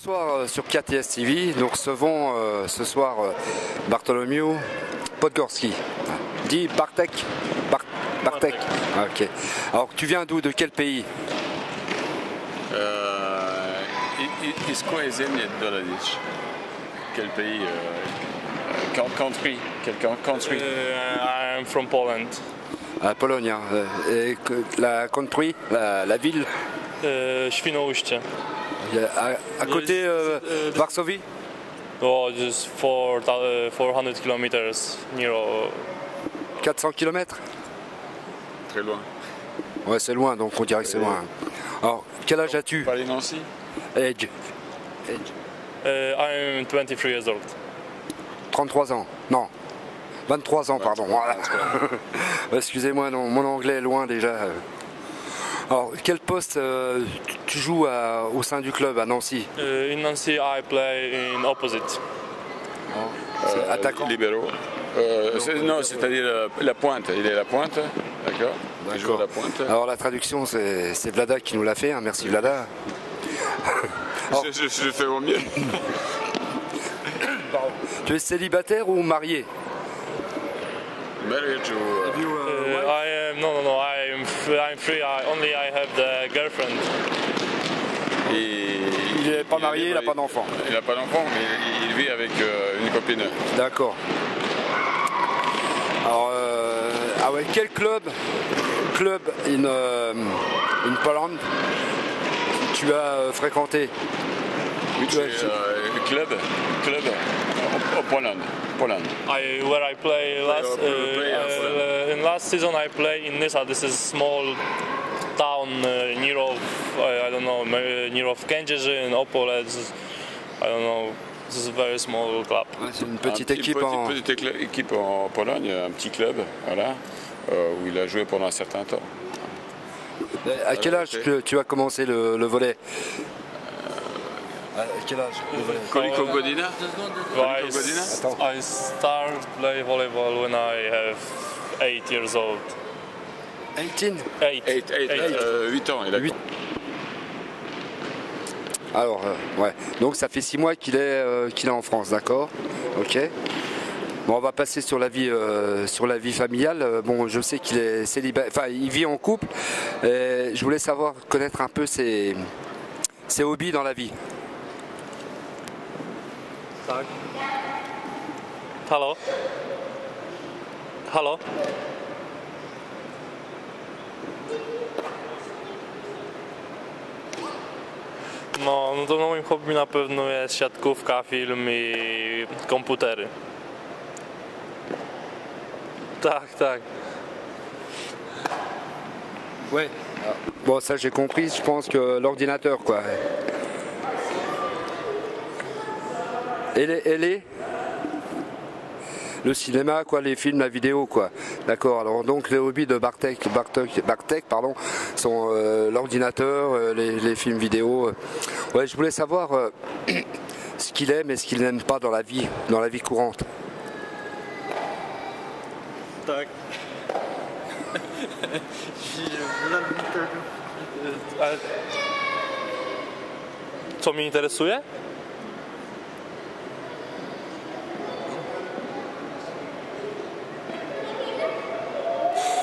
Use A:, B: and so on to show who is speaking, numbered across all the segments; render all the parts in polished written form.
A: Bonsoir sur KTS TV. Nous recevons ce soir Bartholomew Podgorski. Dit Bartek. Bartek. Ah, ok. Alors tu viens d'où? De quel pays?
B: Из какой земли Долодич? Quel pays? Country. Quel country?
C: I'm from Poland.
A: Pologne. Hein. Et la country, la ville?
C: Świnoujście.
A: À côté Varsovie?
C: Oh, just 400 kilometers near.
A: 400 km?
B: Très loin.
A: Ouais, c'est loin, donc on dirait que c'est loin. Alors, quel âge as-tu?
B: Pas les Nancy?
A: Age.
C: I'm 23 years old.
A: 33 ans. Non. 23 ans, pardon. Voilà. Excusez-moi, non, mon anglais est loin déjà. Alors, quel poste tu joues au sein du club à Nancy?
C: In Nancy, I play in opposite.
A: Attaquant?
B: Libéraux. Non, c'est-à-dire la pointe. Il est la pointe, d'accord? Il joue à la pointe.
A: Alors la traduction, c'est Vlada qui nous l'a fait. Hein. Merci Vlada. Alors,
B: je fais au mieux.
A: tu es célibataire ou marié?
B: Marriage ou...
C: I'm free. I have the girlfriend.
A: Il n'est pas marié, il n'a pas d'enfant.
B: Il n'a pas d'enfant, mais il vit avec une copine.
A: D'accord. Alors, ouais, quel club in Poland tu as fréquenté?
B: Club au Poland.
C: Where I play last in last season I play in Nysa. This is small town near of near of Kędzierzyn in Opole. I don't know. This is a very small club.
A: Ouais, c'est une petite équipe
B: en Pologne, un petit club, voilà, où il a joué pendant un certain temps.
A: À quel âge tu as commencé le volley? À quel âge le volley?
B: Koliko godina?
C: I start play volleyball when I have 8 years old.
A: 18?
B: 8 ans, il a 8.
A: Alors, ouais. Donc ça fait 6 mois qu'il est en France, d'accord? Ok. Bon, on va passer sur la vie familiale. Bon, je sais qu'il est célibataire, enfin, il vit en couple. Et je voulais connaître un peu ses hobbies dans la vie.
C: Halo? Halo? No to moim hobby na pewno jest siatkówka, film i komputery. Tak.
A: Ouais. Bon, ça j'ai compris, je pense que l'ordinateur, quoi. Et le cinéma, quoi, les films, la vidéo, quoi. D'accord. Alors donc les hobbies de Bartek, pardon, sont l'ordinateur, les films vidéo. Ouais, je voulais savoir ce qu'il aime et ce qu'il n'aime pas dans la vie courante.
C: Tak. Co mnie interesuje?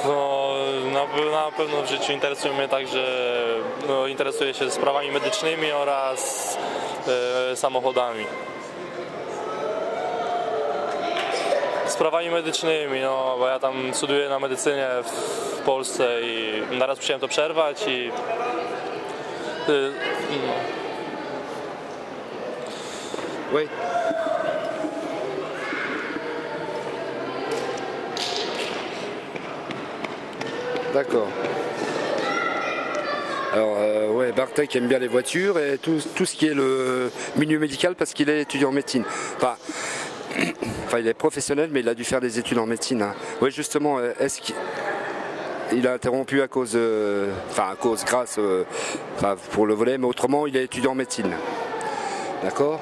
C: No, na pewno w życiu interesuje mnie także, interesuję się sprawami medycznymi oraz samochodami. Sprawami medycznymi, no bo ja tam studiuję na medycynie w Polsce i naraz musiałem to przerwać i
A: Oui. D'accord. Alors, ouais, Bartek aime bien les voitures et tout ce qui est le milieu médical parce qu'il est étudiant en médecine. Enfin, il est professionnel, mais il a dû faire des études en médecine. Hein. Oui, justement, est-ce qu'il a interrompu grâce pour le volley, mais autrement, il est étudiant en médecine. D'accord?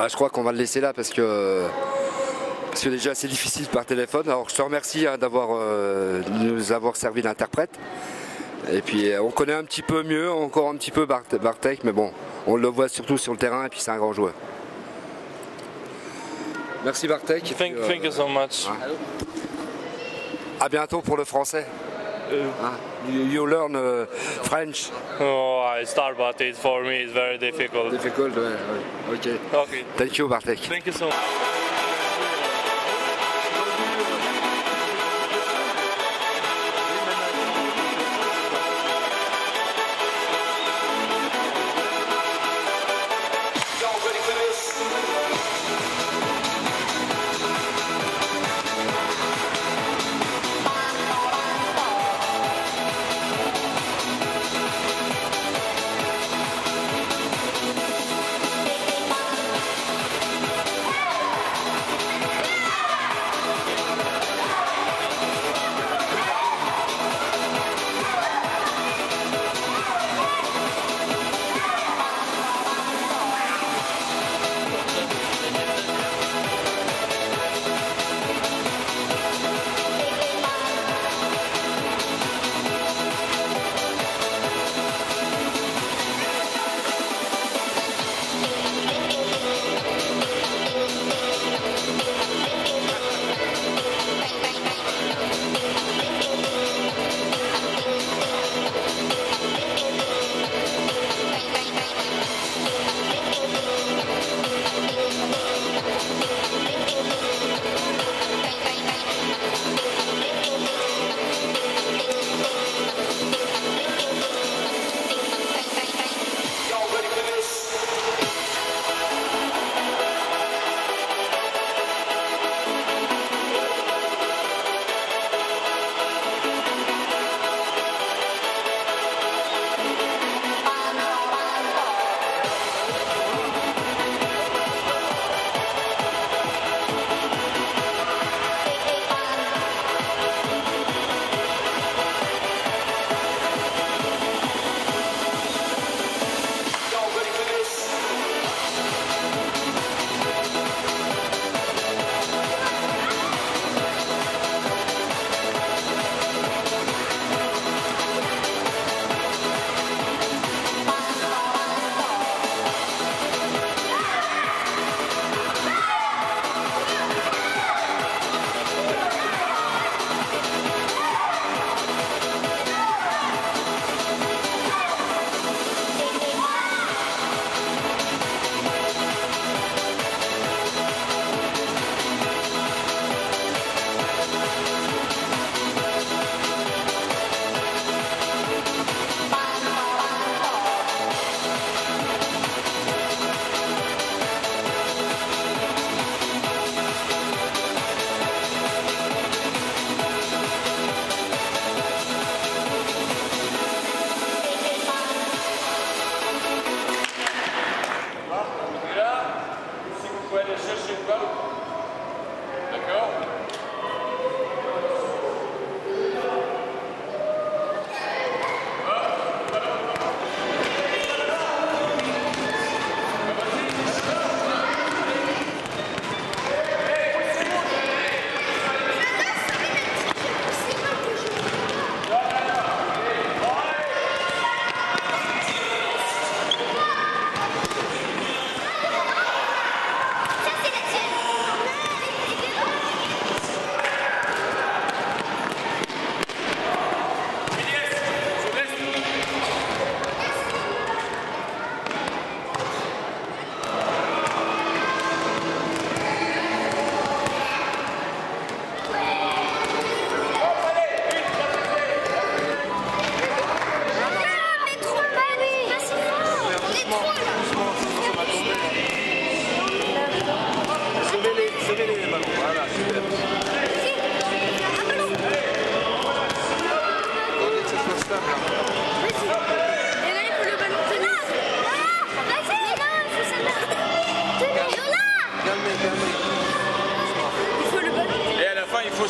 A: Je crois qu'on va le laisser là parce que déjà c'est difficile par téléphone. Alors je te remercie de nous avoir servi d'interprète. Et puis on connaît un petit peu mieux, encore un petit peu Bartek, mais bon, on le voit surtout sur le terrain et puis c'est un grand joueur. Merci Bartek.
C: Thank you so much.
A: À bientôt pour le français. You learn French.
C: Oh, I start, but for me it's very difficult.
A: Difficult, ouais. Ok.
C: Okay.
A: Thank you Bartek.
C: Thank you so much.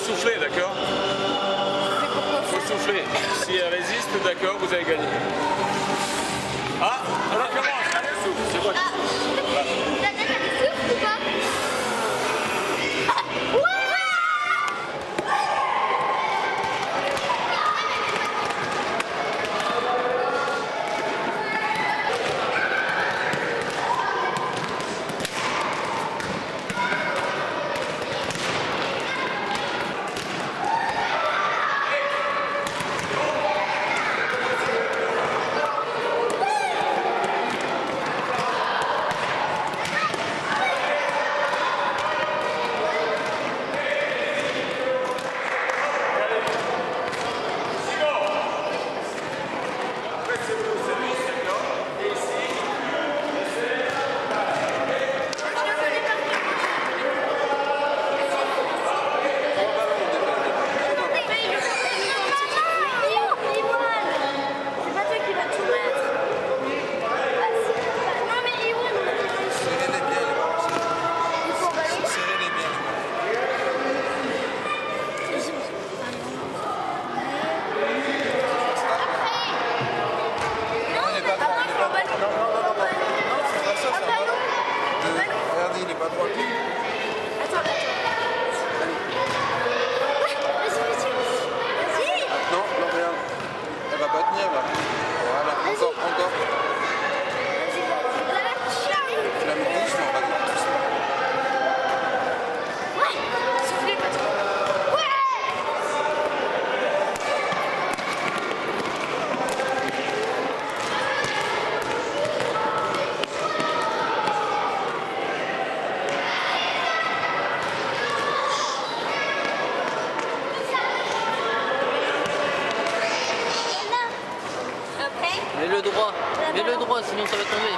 B: souffler, d'accord? Il faut souffler. Si elle résiste, d'accord, vous avez gagné. Ah, on recommence. Allez, souffle. C'est quoi qui souffle? Voilà.
D: La tête, elle souffle ou pas?
E: le droit. Mets-le droit, sinon ça va tomber.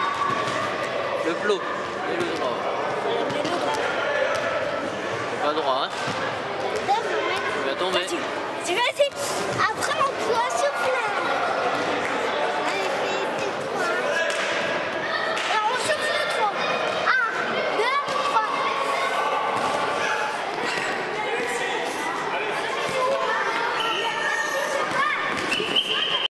E: Le flot. Mets-le droit. Pas droit, hein. Il va tomber.
D: Tu vas essayer.